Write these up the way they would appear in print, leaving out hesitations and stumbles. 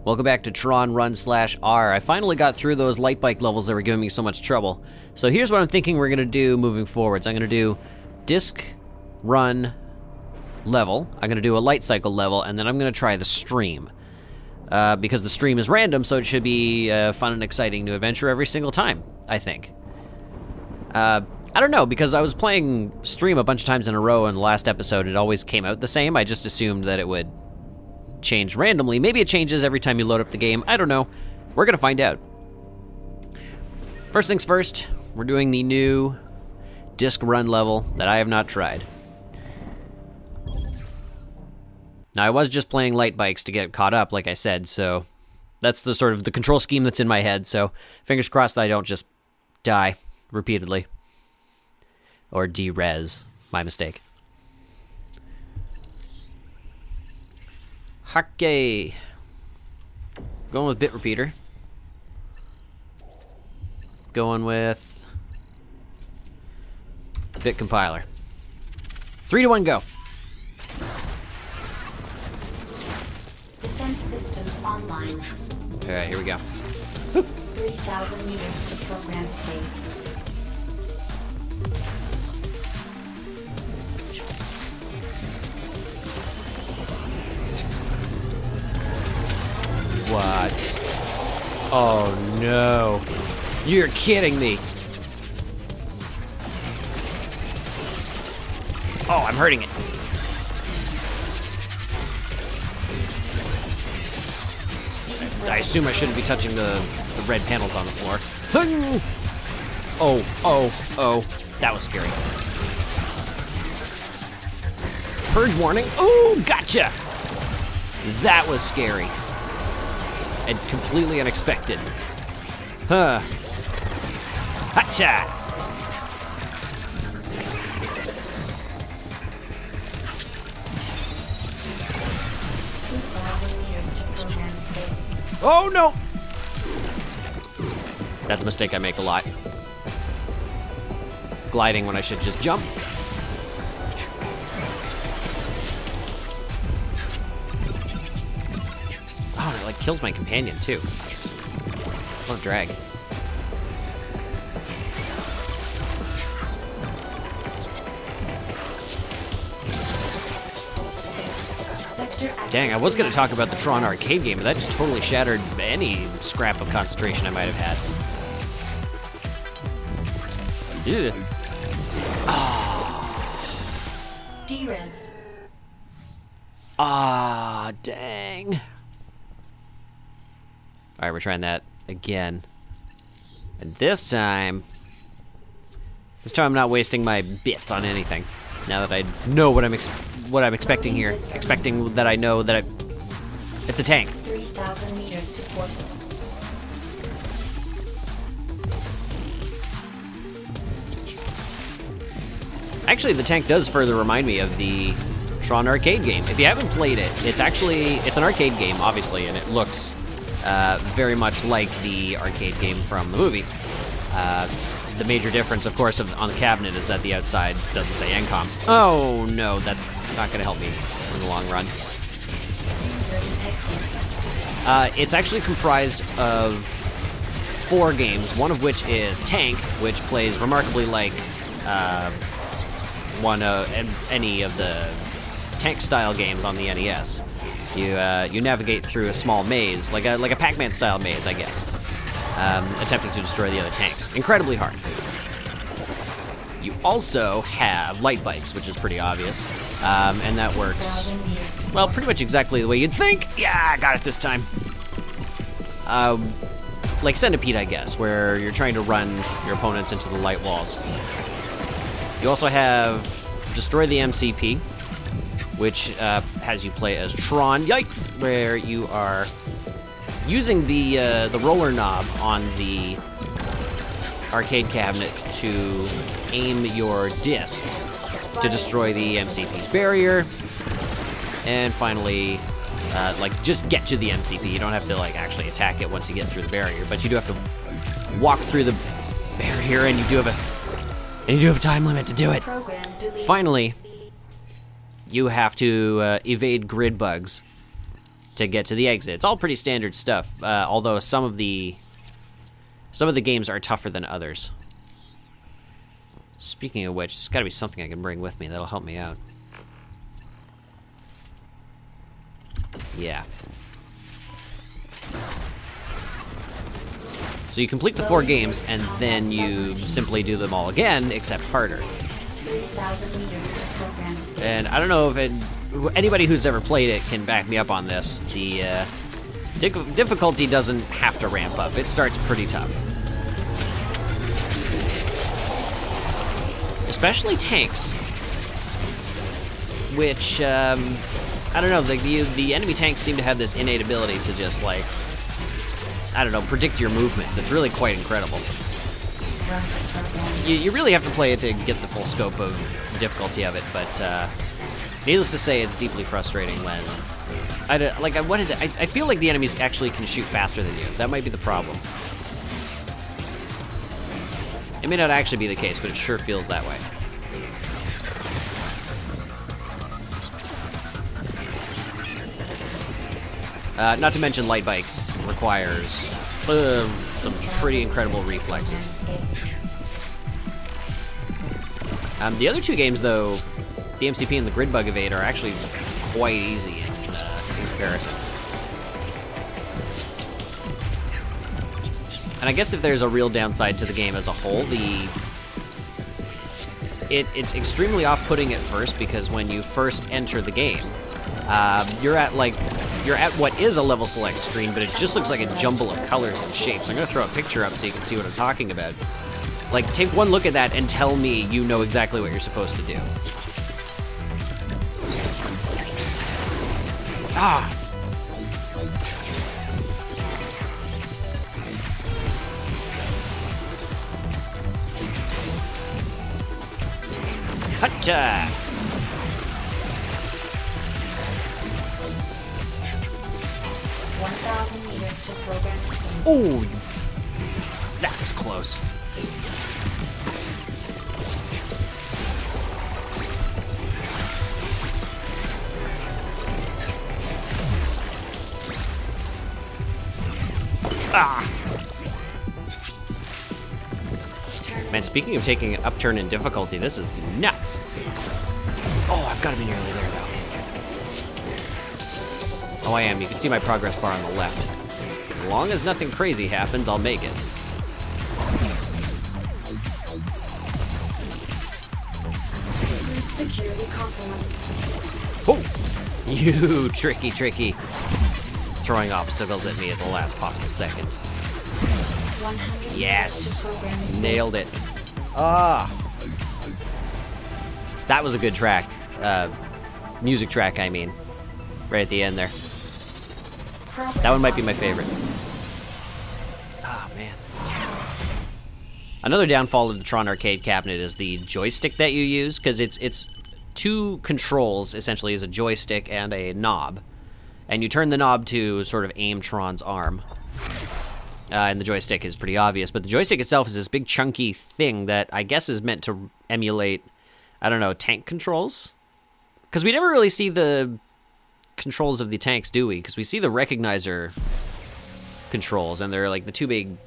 Welcome back to Tron RUN /R. I finally got through those light bike levels that were giving me so much trouble. So here's what I'm thinking we're gonna do moving forwards. I'm gonna do disc run level, I'm gonna do a light cycle level, and then I'm gonna try the stream. Because the stream is random, so it should be a fun and exciting new adventure every single time, I think. I don't know, because I was playing stream a bunch of times in a row in the last episode, it always came out the same. I just assumed that it would change randomly. Maybe it changes every time you load up the game. I don't know. We're gonna find out. First things first, we're doing the new disc run level that I have not tried. Now, I was just playing light bikes to get caught up, like I said, so that's the sort of the control scheme that's in my head, so fingers crossed that I don't just die repeatedly. Or de-res. My mistake. Okay. Going with bit repeater. Going with bit compiler. 3, 2, 1, go. Defense systems online. Alright, here we go. 3,000 meters to program state. What? Oh no. You're kidding me. Oh, I'm hurting it. I assume I shouldn't be touching the red panels on the floor. Oh. That was scary. Purge warning. Oh, gotcha. That was scary. And completely unexpected. Huh. Hatcha! 2,000 meters to program state. Oh no! That's a mistake I make a lot. Gliding when I should just jump. Oh, it like kills my companion too. What a drag. Dang, I was gonna talk about the Tron arcade game, but that just totally shattered any scrap of concentration I might have had. Ew. D-res. Ah, dang. All right, we're trying that again. And this time I'm not wasting my bits on anything. Now that I know what I'm expecting here, expecting that I know that it's a tank. 3,000 meters to portal. Actually, the tank does further remind me of the Tron arcade game. If you haven't played it, it's an arcade game, obviously, and it looks very much like the arcade game from the movie. The major difference, of course, on the cabinet is that the outside doesn't say NCOM. Oh no, that's not going to help me in the long run. It's actually comprised of 4 games, one of which is Tank, which plays remarkably like any of the tank-style games on the NES. You navigate through a small maze, like a Pac-Man style maze, I guess, attempting to destroy the other tanks. Incredibly hard. You also have light bikes, which is pretty obvious, and that works, well, pretty much exactly the way you'd think. Yeah, I got it this time. Like Centipede, I guess, where you're trying to run your opponents into the light walls. You also have Destroy the MCP, which has you play as Tron, yikes, where you are using the roller knob on the arcade cabinet to aim your disc to destroy the MCP's barrier, and finally, just get to the MCP. You don't have to actually attack it once you get through the barrier, but you do have to walk through the barrier, and you do have a time limit to do it. Finally, you have to evade grid bugs to get to the exit. It's all pretty standard stuff, although some of the games are tougher than others. Speaking of which, there's got to be something I can bring with me that'll help me out. Yeah. So you complete the 4 games, and then you simply do them all again, except harder. 3,000 meters to program escape. And I don't know if anybody who's ever played it can back me up on this. The difficulty doesn't have to ramp up. It starts pretty tough. Especially tanks, which, I don't know, the enemy tanks seem to have this innate ability to just, like, I don't know, predict your movements. It's really quite incredible. You really have to play it to get the full scope of difficulty of it, but needless to say, it's deeply frustrating when, what is it? I feel like the enemies actually can shoot faster than you. That might be the problem. It may not actually be the case, but it sure feels that way. Not to mention light bikes requires some pretty incredible reflexes. The other 2 games, though, the MCP and the Grid Bug Evade, are actually quite easy in comparison. And I guess if there's a real downside to the game as a whole, it's extremely off-putting at first, because when you first enter the game, you're at what is a level select screen, but it just looks like a jumble of colors and shapes. I'm gonna throw a picture up so you can see what I'm talking about. Like, take one look at that and tell me you know exactly what you're supposed to do. Yikes. Ah! Hacha! 1,000 meters to program escape. Oh, that was close. Ah! Man, speaking of taking an upturn in difficulty, this is nuts. Oh, I've got to be nearly there, though. Oh, I am. You can see my progress bar on the left. As long as nothing crazy happens, I'll make it. Security compromised. Oh! You tricky. Throwing obstacles at me at the last possible second. 100 Yes! meters to program escape. Nailed it. Ah! That was a good track. Music track, I mean. Right at the end there. That one might be my favorite. Oh, man. Another downfall of the Tron arcade cabinet is the joystick that you use, because it's 2 controls, essentially, is a joystick and a knob. And you turn the knob to sort of aim Tron's arm. And the joystick is pretty obvious, but the joystick itself is this big chunky thing that I guess is meant to emulate, I don't know, tank controls? Because we never really see the controls of the tanks, do we? Because we see the recognizer controls, and they're like the 2 big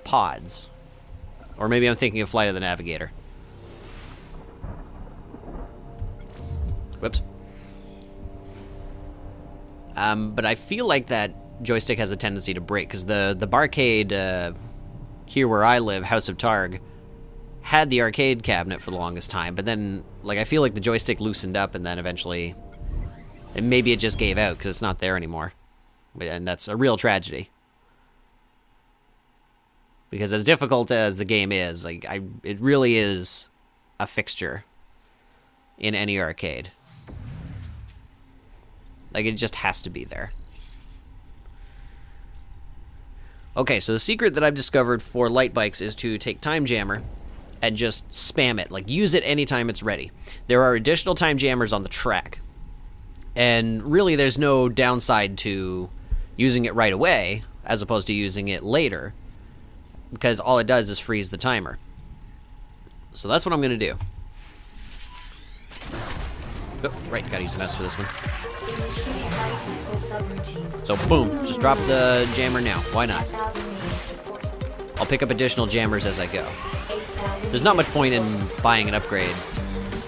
pods. Or maybe I'm thinking of Flight of the Navigator. Whoops. But I feel like that joystick has a tendency to break, because the barcade here where I live, House of Targ, had the arcade cabinet for the longest time, but then, like, I feel like the joystick loosened up, and then eventually, and maybe it just gave out because it's not there anymore, and that's a real tragedy. Because as difficult as the game is, like, it really is a fixture in any arcade. Like, it just has to be there. Okay, so the secret that I've discovered for light bikes is to take Time Jammer and just spam it. Like, use it anytime it's ready. There are additional Time Jammers on the track. And really, there's no downside to using it right away as opposed to using it later, because all it does is freeze the timer. So that's what I'm going to do. Oh, right, gotta use the mouse for this one. Initiate life cycle subroutine. So boom, just drop the jammer now. Why not? 10,000 meters to portal. I'll pick up additional jammers as I go. 8,000 There's not much meters point to in portal. buying an upgrade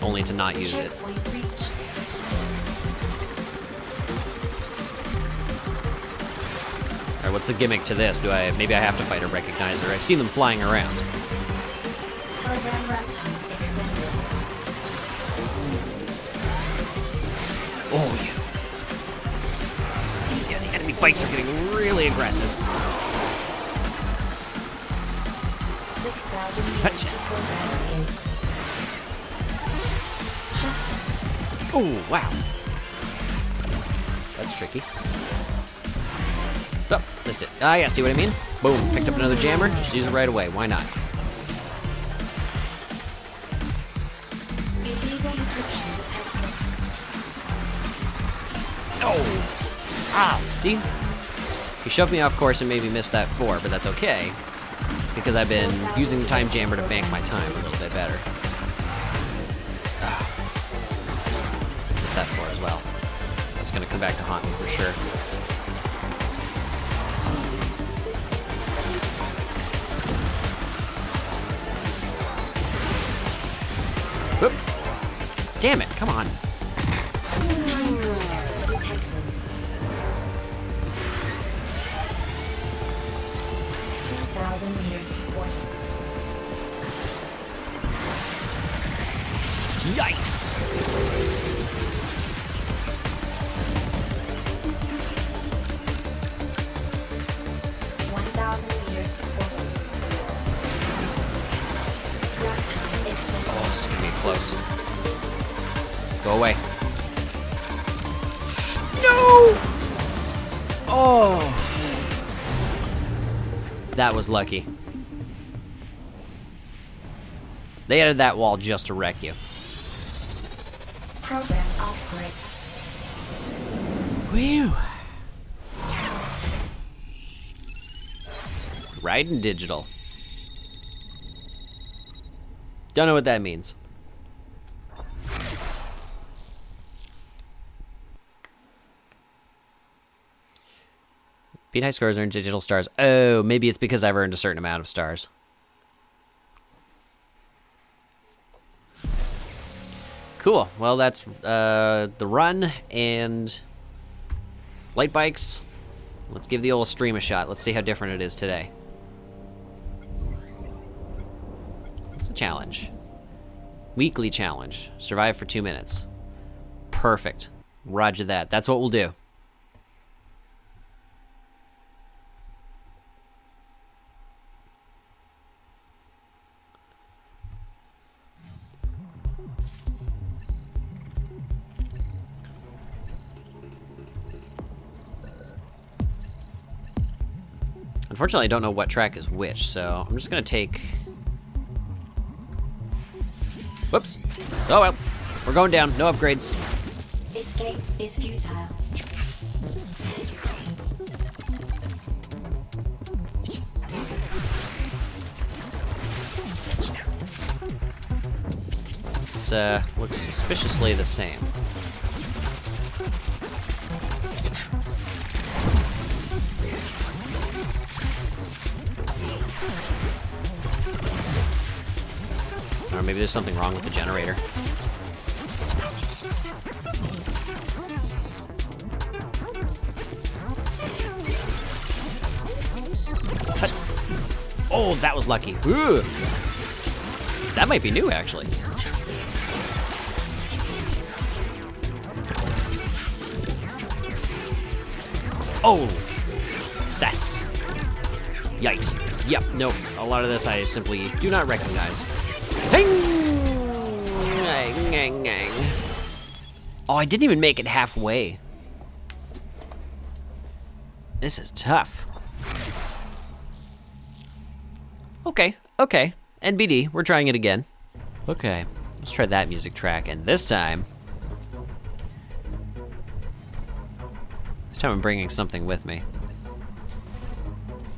only to not use it. Checkpoint reached. Alright, what's the gimmick to this? Maybe I have to fight a recognizer? I've seen them flying around. Program runtime extended. Oh yeah. Yeah, the enemy bikes are getting really aggressive. 6,000 meters Gotcha. to program escape. Checkpoint. Oh, wow. That's tricky. Oh, missed it. Ah, yeah, see what I mean? Boom, picked up another jammer. Just use it right away. Why not? Illegal encryption detected. Oh! Ah, see? He shoved me off course and made me miss that 4, but that's okay. Because I've been using the time jammer to bank my time a little bit better. Ah. Missed that 4 as well. That's gonna come back to haunt me for sure. Whoop. Damn it, come on. Time error detected. 2,000 meters to portal. Yikes! 1,000 meters to portal. Runtime extended. Oh, this is gonna be close. Go away. No! Oh! That was lucky. They added that wall just to wreck you. Program off-grid. Whew. Riding digital. Don't know what that means. Beat high scores, earn digital stars. Oh, maybe it's because I've earned a certain amount of stars. Cool. Well, that's the run and light bikes. Let's give the old stream a shot. Let's see how different it is today. What's the challenge? Weekly challenge. Survive for 2 minutes. Perfect. Roger that. That's what we'll do. Unfortunately, I don't know what track is which, so I'm just gonna take... Whoops. Oh well. We're going down. No upgrades. Escape is futile. This looks suspiciously the same. Or maybe there's something wrong with the generator. Oh, that was lucky. Ooh. That might be new, actually. Oh, that's... Yikes. Yep, nope. A lot of this I simply do not recognize. Oh, I didn't even make it halfway. This is tough. Okay, okay. NBD, we're trying it again. Okay, let's try that music track, and this time I'm bringing something with me.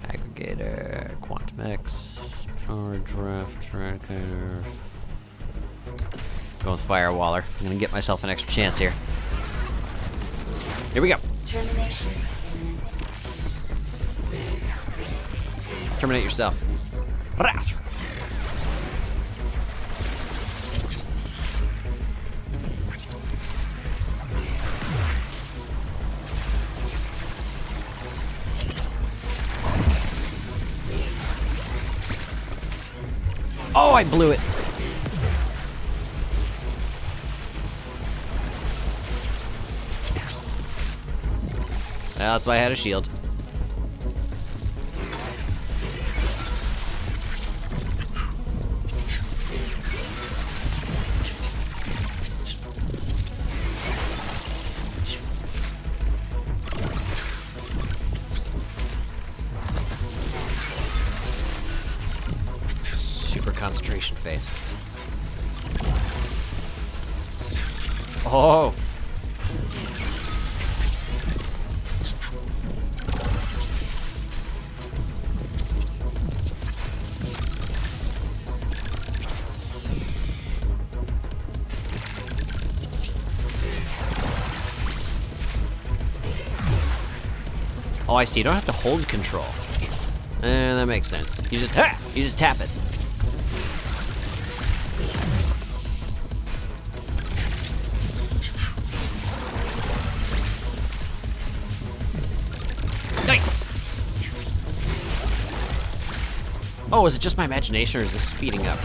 Aggregator, Quantum X, Power Draft Tracker. Go with Firewaller. I'm gonna get myself an extra chance here. Here we go. Termination imminent. Terminate yourself. Oh, I blew it. Well, that's why I had a shield. Super concentration phase. Oh. Oh, I see. You don't have to hold control. That makes sense. You just tap it. Nice. Oh, is it just my imagination, or is this speeding up?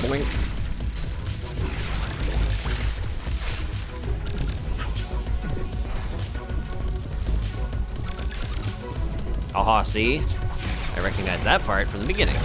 Boing. Aha, see? I recognize that part from the beginning.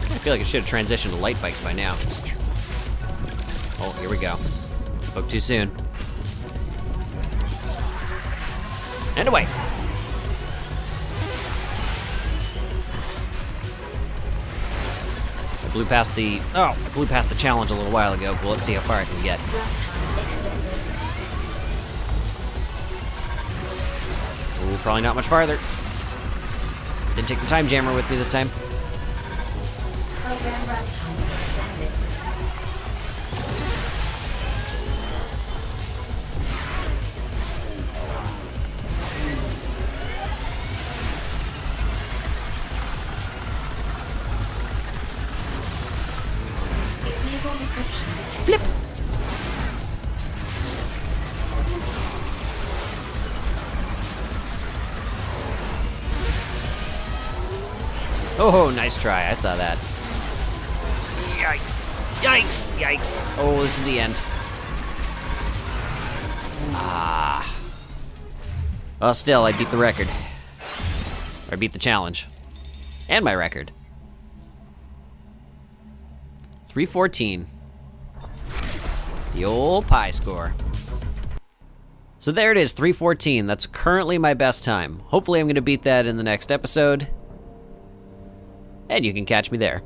I feel like it should have transitioned to light bikes by now. Oh, here we go. Spoke too soon. And away. I blew past the challenge a little while ago, but let's see how far I can get. Runtime extended. Ooh, probably not much farther. Didn't take the time jammer with me this time. Program runtime extended. Enable decryption detected. Flip. Oh, nice try. I saw that. Yikes. Yikes. Yikes. Oh, this is the end. Ah. Well, still, I beat the record. I beat the challenge. And my record. 314. The old pie score. So there it is, 314. That's currently my best time. Hopefully I'm going to beat that in the next episode. And you can catch me there.